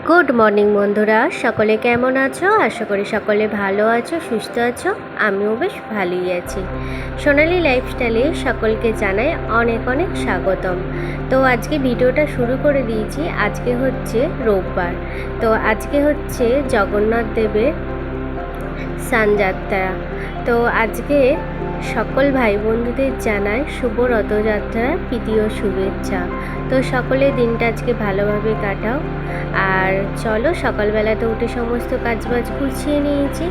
Good morning বন্ধুরা, সকলে কেমন আছো? আশা করি সকলে ভালো আছো, সুস্থ আছো। আমিও বেশ ভালোই আছি। সোনালি লাইফস্টাইলে সকলকে জানাই অনেক অনেক স্বাগতম। তো আজকে ভিডিওটা শুরু করে দিয়েছি। আজকে হচ্ছে রোববার। তো আজকে হচ্ছে জগন্নাথ দেবের স্নানযাত্রা। তো আজকে সকল ভাই বন্ধুদের জানাই শুভ রথযাত্রার প্রীতি ও শুভেচ্ছা। তো সকলে দিনটা আজকে ভালোভাবে কাটাও। আর চলো, সকালবেলাতে উঠে সমস্ত কাজবাজ গুছিয়ে নিয়েছি।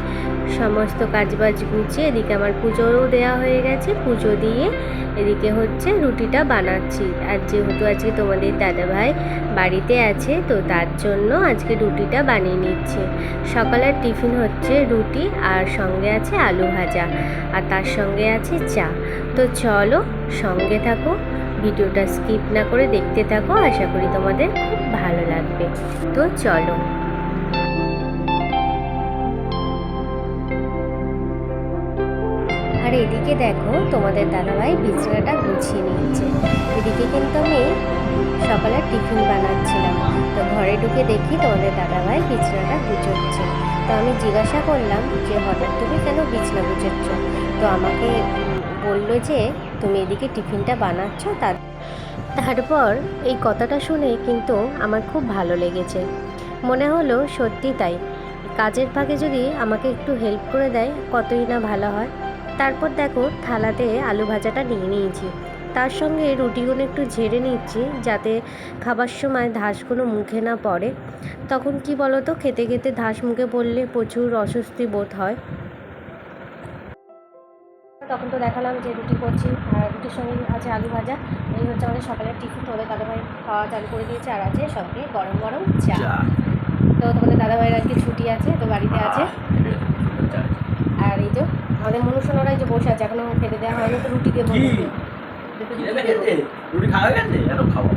সমস্ত কাজবাজ গুছিয়ে এদিকে আমার পুজোও দেওয়া হয়ে গেছে। পুজো দিয়ে এদিকে হচ্ছে রুটিটা বানাচ্ছি। আর যেহেতু আজকে তোমাদের দাদাভাই বাড়িতে আছে, তো তার জন্য আজকে রুটিটা বানিয়ে নিচ্ছি। সকালের টিফিন হচ্ছে রুটি, আর সঙ্গে আছে আলু ভাজা, আর তার সঙ্গে আছে চা। তো চলো, সঙ্গে থাকো, ভিডিওটা স্কিপ না করে দেখতে থাকো। আশা করি তোমাদের খুব ভালো লাগবে। তো চলো। আর এদিকে দেখো, তোমাদের দাদাভাই বিছানাটা গুছিয়ে নিচ্ছে। এদিকে কিন্তু আমি সকালের টিফিন বানাচ্ছিলাম। তো ঘরে ঢুকে দেখি তোমাদের দাদাভাই বিছানাটা গুছোচ্ছে। তো আমি জিজ্ঞাসা করলাম যে হঠাৎ তুমি কেন বিছানা গুছোচ্ছ? তো আমাকে বললো যে তুমি এদিকে টিফিনটা বানাচ্ছ। তারপর এই কথাটা শুনে কিন্তু আমার খুব ভালো লেগেছে। মনে হলো সত্যি তাই, কাজের ফাঁকে যদি আমাকে একটু হেল্প করে দেয় কতই না ভালো হয়। তারপর দেখো, থালাতে আলু ভাজাটা নিয়ে নিয়েছি, তার সঙ্গে রুটিগুলো একটু ঝেড়ে নিচ্ছি যাতে খাবার সময় ধাসগুলো মুখে না পড়ে। তখন কি বলো তো, খেতে খেতে ধাস মুখে পড়লে প্রচুর অস্বস্তি বোধ হয়। তখন তো দেখালাম যে রুটি করছি, আর রুটির সঙ্গে আছে আলু ভাজা। এই হচ্ছে আমাদের সকালের টিফিন। তোমাদের দাদাভাই খাওয়া চালু করে দিয়েছে, আর আছে সঙ্গে গরম গরম চা। তো তোমাদের দাদাভাইয়ের আজকে ছুটি আছে, তো বাড়িতে আছে। আর এই যে আমাদের মনুষ্যরা এই যে বসে আছে, এখনো খেতে দেওয়া হয়নি। তো রুটি দিয়ে বলবো, রুটি খাওয়া গেছে, এত খাবো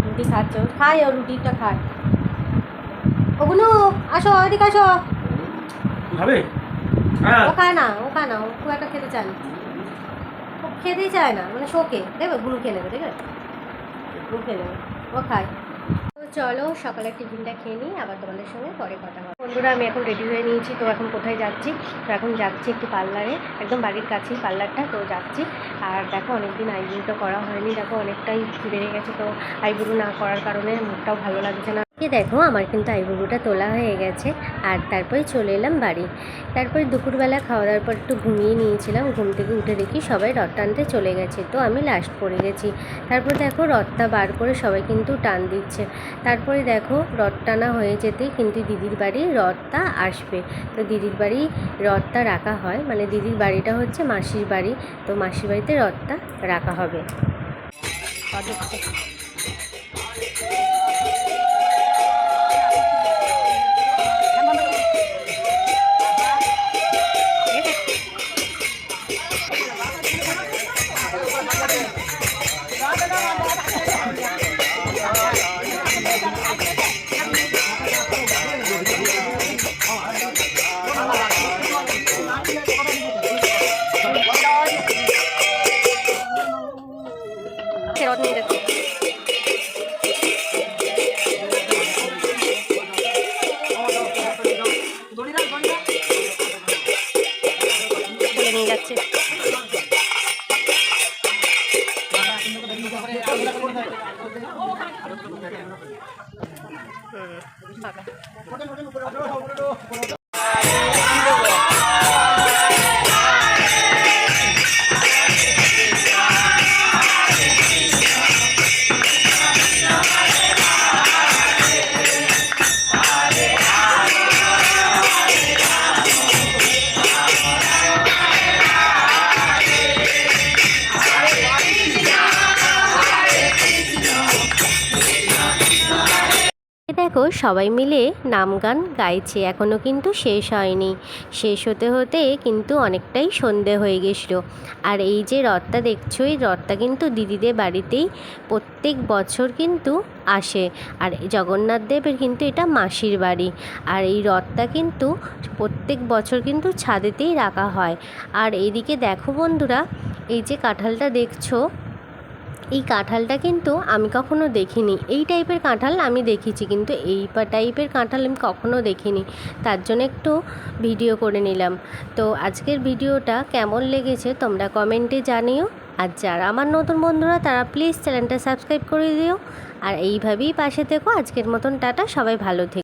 রুটি খাচ্ছ, খাই ও রুটিটা খায়। ওগুলো আসো, এদিকে আসো। খাবে? ও খায় না, ও খায় না, ও খুব একটা খেতে চায় না। ও খেতেই চায় না, মানে শোকে, দেখবে গুলো খেয়ে নেবে, ঠিক আছে, গুলো খেয়ে নেবে, ও খায়। তো চলো, সকালের টিফিনটা খেয়ে নিই, আবার তোমাদের সঙ্গে পরে কথা হবে। বন্ধুরা, আমি এখন রেডি হয়ে নিয়েছি। তো এখন কোথায় যাচ্ছি? তো এখন যাচ্ছি একটু পার্লারে, একদম বাড়ির কাছেই পার্লারটা। তো যাচ্ছি। আর দেখো, অনেকদিন আইব্রোটা করা হয়নি, দেখো অনেকটাই বেড়ে গেছে। তো আইব্রো না করার কারণে মুখটাও ভালো লাগছে না। দেখো, আমার কিন্তু আইব্রোটা তোলা হয়ে গেছে। আর তারপরে চলে এলাম বাড়ি। তারপরে দুপুরবেলা খাওয়া দাওয়ার পর একটু ঘুমিয়ে নিয়েছিলাম। ঘুম থেকে উঠে দেখি সবাই রথ টানতে চলে গেছে, তো আমি লাস্ট পড়ে গেছি। তারপর দেখো, রথটা বার করে সবাই কিন্তু টান দিচ্ছে। তারপরে দেখো, রথ টানা হয়ে যেতেই কিন্তু দিদির বাড়ি রথটা আসবে। তো দিদির বাড়ি রথটা রাখা হয়, মানে দিদির বাড়িটা হচ্ছে মাসির বাড়ি। তো মাসির বাড়িতে রথটা রাখা হবে। রথ নিয়ে যাচ্ছে। নিয়ে যাচ্ছে। দেখো, সবাই মিলে নাম গান গাইছে, এখনও কিন্তু শেষ হয়নি। শেষ হতে হতে কিন্তু অনেকটাই সন্ধে হয়ে গেছিলো। আর এই যে রথটা দেখছো, এই রথটা কিন্তু দিদিদের বাড়িতেই প্রত্যেক বছর কিন্তু আসে। আর জগন্নাথ দেবের কিন্তু এটা মাসির বাড়ি। আর এই রথটা কিন্তু প্রত্যেক বছর কিন্তু ছাদেতেই রাখা হয়। আর এইদিকে দেখো বন্ধুরা, এই যে কাঁঠালটা দেখছো, এই কাঁঠালটা কিন্তু আমি কখনো দেখিনি। এই টাইপের কাঁঠাল আমি দেখেছি, কিন্তু এই টাইপের কাঁঠাল আমি কখনো দেখিনি, তার জন্য একটু ভিডিও করে নিলাম। তো আজকের ভিডিওটা কেমন লেগেছে তোমরা কমেন্টে জানিও। আর যারা আমার নতুন বন্ধুরা তারা প্লিজ চ্যানেলটা সাবস্ক্রাইব করে দিও। আর এইভাবেই পাশে থেকো। আজকের মতন টাটা, সবাই ভালো থেকো।